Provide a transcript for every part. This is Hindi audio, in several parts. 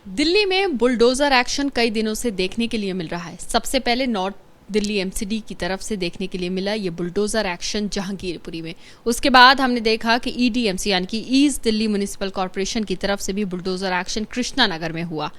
दिल्ली में बुलडोजर एक्शन कई दिनों से देखने के लिए मिल रहा है। सबसे पहले नॉर्थ दिल्ली एमसीडी की तरफ से देखने के लिए मिला ये बुलडोजर एक्शन जहांगीरपुरी में। उसके बाद हमने देखा कि ईडीएमसी यानी कि ईस्ट दिल्ली म्युनिसिपल कॉरपोरेशन की तरफ से भी बुलडोजर एक्शन कृष्णा नगर में हुआ।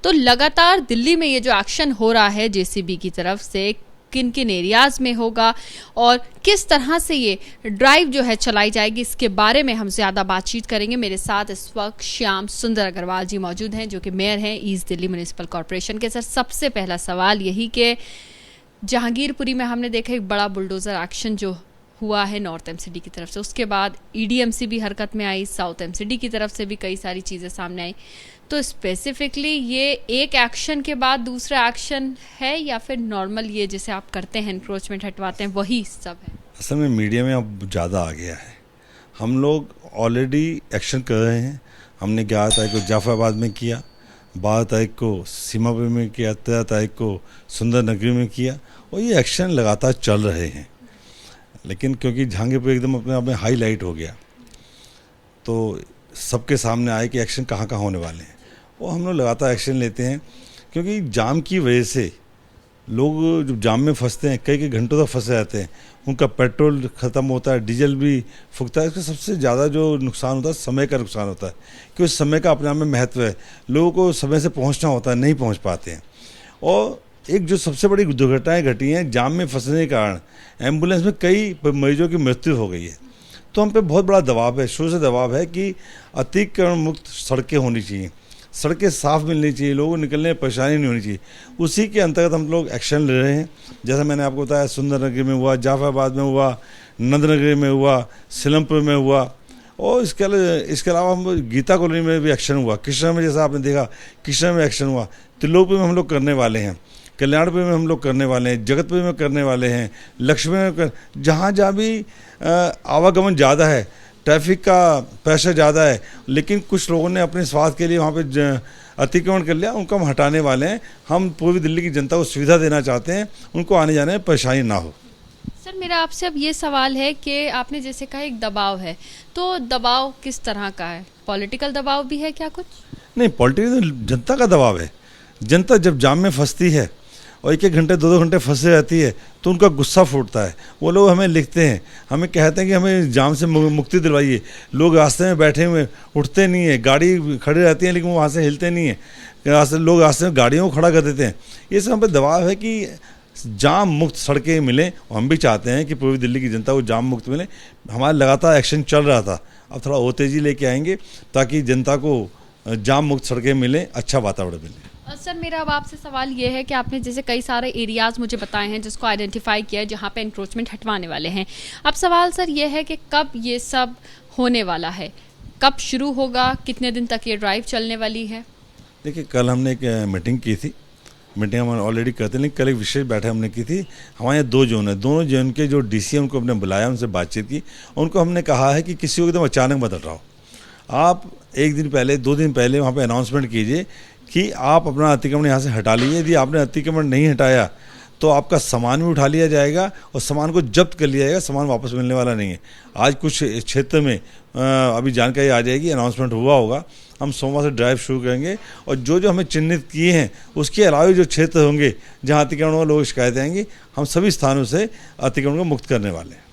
तो लगातार दिल्ली में ये जो एक्शन हो रहा है जेसीबी की तरफ से, किन किन एरियाज में होगा और किस तरह से ये ड्राइव जो है चलाई जाएगी, इसके बारे में हम ज़्यादा बातचीत करेंगे। मेरे साथ इस वक्त श्याम सुंदर अग्रवाल जी मौजूद हैं, जो कि मेयर हैं ईस्ट दिल्ली म्युनिसिपल कॉरपोरेशन के। सर, सबसे पहला सवाल यही कि जहांगीरपुरी में हमने देखा एक बड़ा बुलडोजर एक्शन जो हुआ है नॉर्थ एमसीडी की तरफ से, उसके बाद ईडीएमसी भी हरकत में आई, साउथ एमसीडी की तरफ से भी कई सारी चीज़ें सामने आई। तो स्पेसिफिकली ये एक एक्शन के बाद दूसरा एक्शन है या फिर नॉर्मल ये जैसे आप करते हैं इंक्रोचमेंट हटवाते हैं वही सब है? असल में मीडिया में अब ज़्यादा आ गया है। हम लोग ऑलरेडी एक्शन कर रहे हैं। हमने 11 तारीख को जाफराबाद में किया, 12 तारीख को सीमापुर में किया, 13 तारीख को सुंदर नगरी में किया, और ये एक्शन लगातार चल रहे हैं। लेकिन क्योंकि जहांगीरपुर एकदम अपने आप में हाईलाइट हो गया, तो सबके सामने आए कि एक्शन कहाँ कहाँ होने वाले हैं, और हम लोग लगातार एक्शन लेते हैं। क्योंकि जाम की वजह से लोग जब जाम में फंसते हैं, कई कई घंटों तक फंसे रहते हैं, उनका पेट्रोल ख़त्म होता है, डीजल भी फूकता है। इसका सबसे ज़्यादा जो नुकसान होता है समय का नुकसान होता है, क्योंकि समय का अपने आप में महत्व है। लोगों को समय से पहुंचना होता है, नहीं पहुंच पाते हैं। और एक जो सबसे बड़ी दुर्घटनाएं घटी हैं जाम में फंसने के कारण, एम्बुलेंस में कई मरीजों की मृत्यु हो गई है। तो हम पे बहुत बड़ा दबाव है, शुरू से दबाव है कि अतिक्रमण मुक्त सड़कें होनी चाहिए, सड़कें साफ मिलनी चाहिए, लोगों को निकलने में परेशानी नहीं होनी चाहिए। उसी के अंतर्गत हम लोग एक्शन ले रहे हैं। जैसा मैंने आपको बताया, सुंदर नगरी में हुआ, जाफराबाद में हुआ, नंदनगरी में हुआ, सिलमपुर में हुआ, और इसके अलावा हम गीता कॉलोनी में भी एक्शन हुआ। कृष्णा में जैसा आपने देखा, कृष्णा में एक्शन हुआ, त्रिलोकपुर में हम लोग करने वाले हैं, कल्याणपुर में हम लोग करने वाले हैं, जगतपुर में करने वाले हैं, लक्ष्मी में जहाँ जहाँ भी आवागमन ज़्यादा है, ट्रैफिक का प्रेशर ज़्यादा है, लेकिन कुछ लोगों ने अपने स्वार्थ के लिए वहाँ पे अतिक्रमण कर लिया, उनको हम हटाने वाले हैं। हम पूर्वी दिल्ली की जनता को सुविधा देना चाहते हैं, उनको आने जाने में परेशानी ना हो। सर, मेरा आपसे अब ये सवाल है कि आपने जैसे कहा एक दबाव है, तो दबाव किस तरह का है? पॉलिटिकल दबाव भी है क्या कुछ? नहीं, पॉलिटिकल जनता का दबाव है। जनता जब जाम में फंसती है और एक एक घंटे 2-2 घंटे फंसे रहती है, तो उनका गुस्सा फूटता है। वो लोग हमें लिखते हैं, हमें कहते हैं कि हमें जाम से मुक्ति दिलवाइए। लोग रास्ते में बैठे हुए उठते नहीं है, गाड़ी खड़ी रहती है लेकिन वो वहाँ से हिलते नहीं है, लोग रास्ते में गाड़ियों को खड़ा कर देते हैं। ये सब हम पे दबाव है कि जाम मुक्त सड़कें मिलें, और हम भी चाहते हैं कि पूर्वी दिल्ली की जनता को जाम मुक्त मिले। हमारा लगातार एक्शन चल रहा था, अब थोड़ा और तेज़ी लेके आएंगे ताकि जनता को जाम मुक्त सड़कें मिलें, अच्छा वातावरण मिले। सर, मेरा अब आपसे सवाल ये है कि आपने जैसे कई सारे एरियाज़ मुझे बताए हैं जिसको आइडेंटिफाई किया है जहाँ पे इंक्रोचमेंट हटवाने वाले हैं। अब सवाल सर ये है कि कब ये सब होने वाला है, कब शुरू होगा, कितने दिन तक ये ड्राइव चलने वाली है? देखिए, कल हमने एक मीटिंग की थी। मीटिंग हम ऑलरेडी करते हैं, लेकिन कल एक विशेष बैठक हमने की थी। हमारे यहाँ 2 जोन है, दोनों जोन के जो डीसी हैं उनको हमने बुलाया, उनसे बातचीत की। उनको हमने कहा है कि किसी को एकदम अचानक मत हटाओ। आप 1 दिन पहले 2 दिन पहले वहाँ पे अनाउंसमेंट कीजिए कि आप अपना अतिक्रमण यहाँ से हटा लीजिए। यदि आपने अतिक्रमण नहीं हटाया तो आपका सामान भी उठा लिया जाएगा और सामान को जब्त कर लिया जाएगा, सामान वापस मिलने वाला नहीं है। आज कुछ क्षेत्र में अभी जानकारी आ जाएगी, अनाउंसमेंट हुआ होगा। हम सोमवार से ड्राइव शुरू करेंगे, और जो जो हमें चिन्हित किए हैं उसके अलावा जो क्षेत्र होंगे जहाँ अतिक्रमण वाले लोग शिकायतें आएंगी, हम सभी स्थानों से अतिक्रमण को मुक्त करने वाले हैं।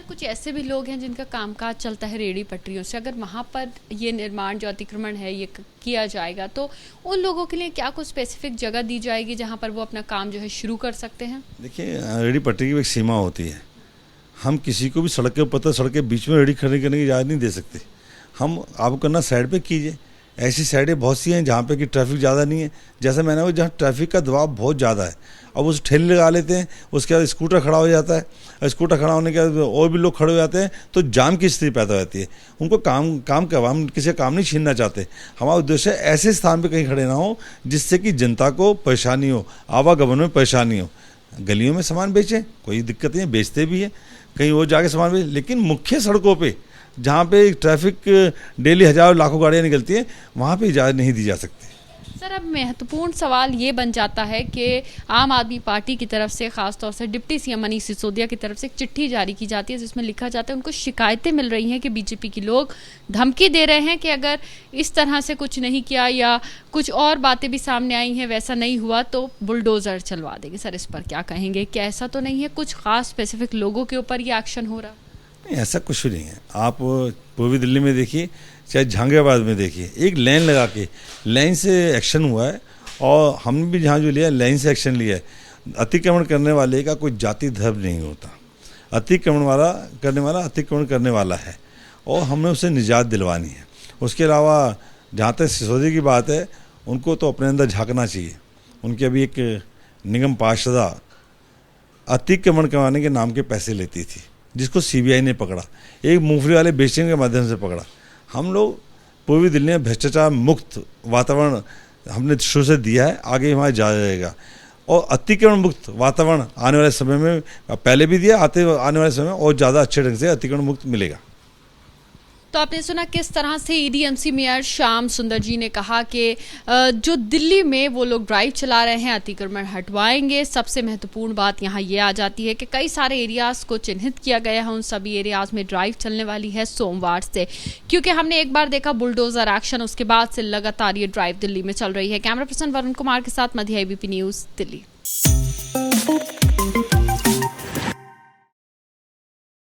कुछ ऐसे भी लोग हैं जिनका कामकाज चलता है रेहड़ी पटरियों से, अगर वहाँ पर ये निर्माण जो अतिक्रमण है ये किया जाएगा तो उन लोगों के लिए क्या कुछ स्पेसिफिक जगह दी जाएगी जहाँ पर वो अपना काम जो है शुरू कर सकते हैं? देखिए, रेहड़ी पटरी की एक सीमा होती है। हम किसी को भी सड़क के ऊपर, सड़क के बीच में रेहड़ी खड़ी करने की इजाज़त नहीं दे सकते। हम आपको करना साइड पे कीजिए। ऐसी साइडें बहुत सी हैं जहाँ पे कि ट्रैफिक ज़्यादा नहीं है। जैसे मैंने वो जहाँ ट्रैफिक का दबाव बहुत ज़्यादा है, अब उस ठेले लगा लेते हैं, उसके बाद स्कूटर खड़ा हो जाता है, स्कूटर खड़ा होने के बाद और भी लोग खड़े हो जाते हैं, तो जाम की स्थिति पैदा होती है। उनको काम करवा, हम किसी का काम नहीं छीनना चाहते। हमारा उद्देश्य ऐसे स्थान पर कहीं खड़े ना हो जिससे कि जनता को परेशानी हो, आवागमन में परेशानी हो। गलियों में सामान बेचें, कोई दिक्कत नहीं है, बेचते भी हैं, कहीं और जाके सामान बेचें, लेकिन मुख्य सड़कों पर जहाँ पे ट्रैफिक डेली हज़ारों लाखों गाड़ियाँ निकलती हैं, वहाँ पे इजाज़त नहीं दी जा सकती। सर, अब महत्वपूर्ण सवाल ये बन जाता है कि आम आदमी पार्टी की तरफ से खासतौर से डिप्टी सीएम मनीष सिसोदिया की तरफ से एक चिट्ठी जारी की जाती है जिसमें लिखा जाता है उनको शिकायतें मिल रही हैं कि बीजेपी के लोग धमकी दे रहे हैं कि अगर इस तरह से कुछ नहीं किया या कुछ और बातें भी सामने आई हैं, वैसा नहीं हुआ तो बुलडोजर चलवा देंगे। सर, इस पर क्या कहेंगे? क्या ऐसा तो नहीं है कुछ खास स्पेसिफिक लोगों के ऊपर ये एक्शन हो रहा? नहीं, ऐसा कुछ नहीं है। आप पूर्वी दिल्ली में देखिए, चाहे जहांगीराबाद में देखिए, एक लाइन लगा के लाइन से एक्शन हुआ है और हमने भी जहाँ जो लिया लाइन से एक्शन लिया है। अतिक्रमण करने वाले का कोई जाति धर्म नहीं होता। अतिक्रमण करने वाला है और हमने उसे निजात दिलवानी है। उसके अलावा जहाँ तक सिसोदिया की बात है, उनको तो अपने अंदर झांकना चाहिए। उनकी अभी एक निगम पार्षदा अतिक्रमण करवाने के नाम के पैसे लेती थी, जिसको सीबीआई ने पकड़ा, एक मूंगफली वाले बेचने के माध्यम से पकड़ा। हम लोग पूर्वी दिल्ली में भ्रष्टाचार मुक्त वातावरण हमने शुरू से दिया है, आगे वहाँ जाएगा और अतिक्रमण मुक्त वातावरण आने वाले समय में पहले भी दिया, आने वाले समय में और ज़्यादा अच्छे ढंग से अतिक्रमण मुक्त मिलेगा। तो आपने सुना किस तरह से ईडीएमसी मेयर श्याम सुंदर जी ने कहा कि जो दिल्ली में वो लोग ड्राइव चला रहे हैं अतिक्रमण हटवाएंगे। सबसे महत्वपूर्ण बात यहाँ ये आ जाती है कि कई सारे एरियाज को चिन्हित किया गया है, उन सभी एरियाज में ड्राइव चलने वाली है सोमवार से, क्योंकि हमने एक बार देखा बुलडोजर एक्शन, उसके बाद से लगातार ये ड्राइव दिल्ली में चल रही है। कैमरा पर्सन वरुण कुमार के साथ मध्य ABP न्यूज़ दिल्ली।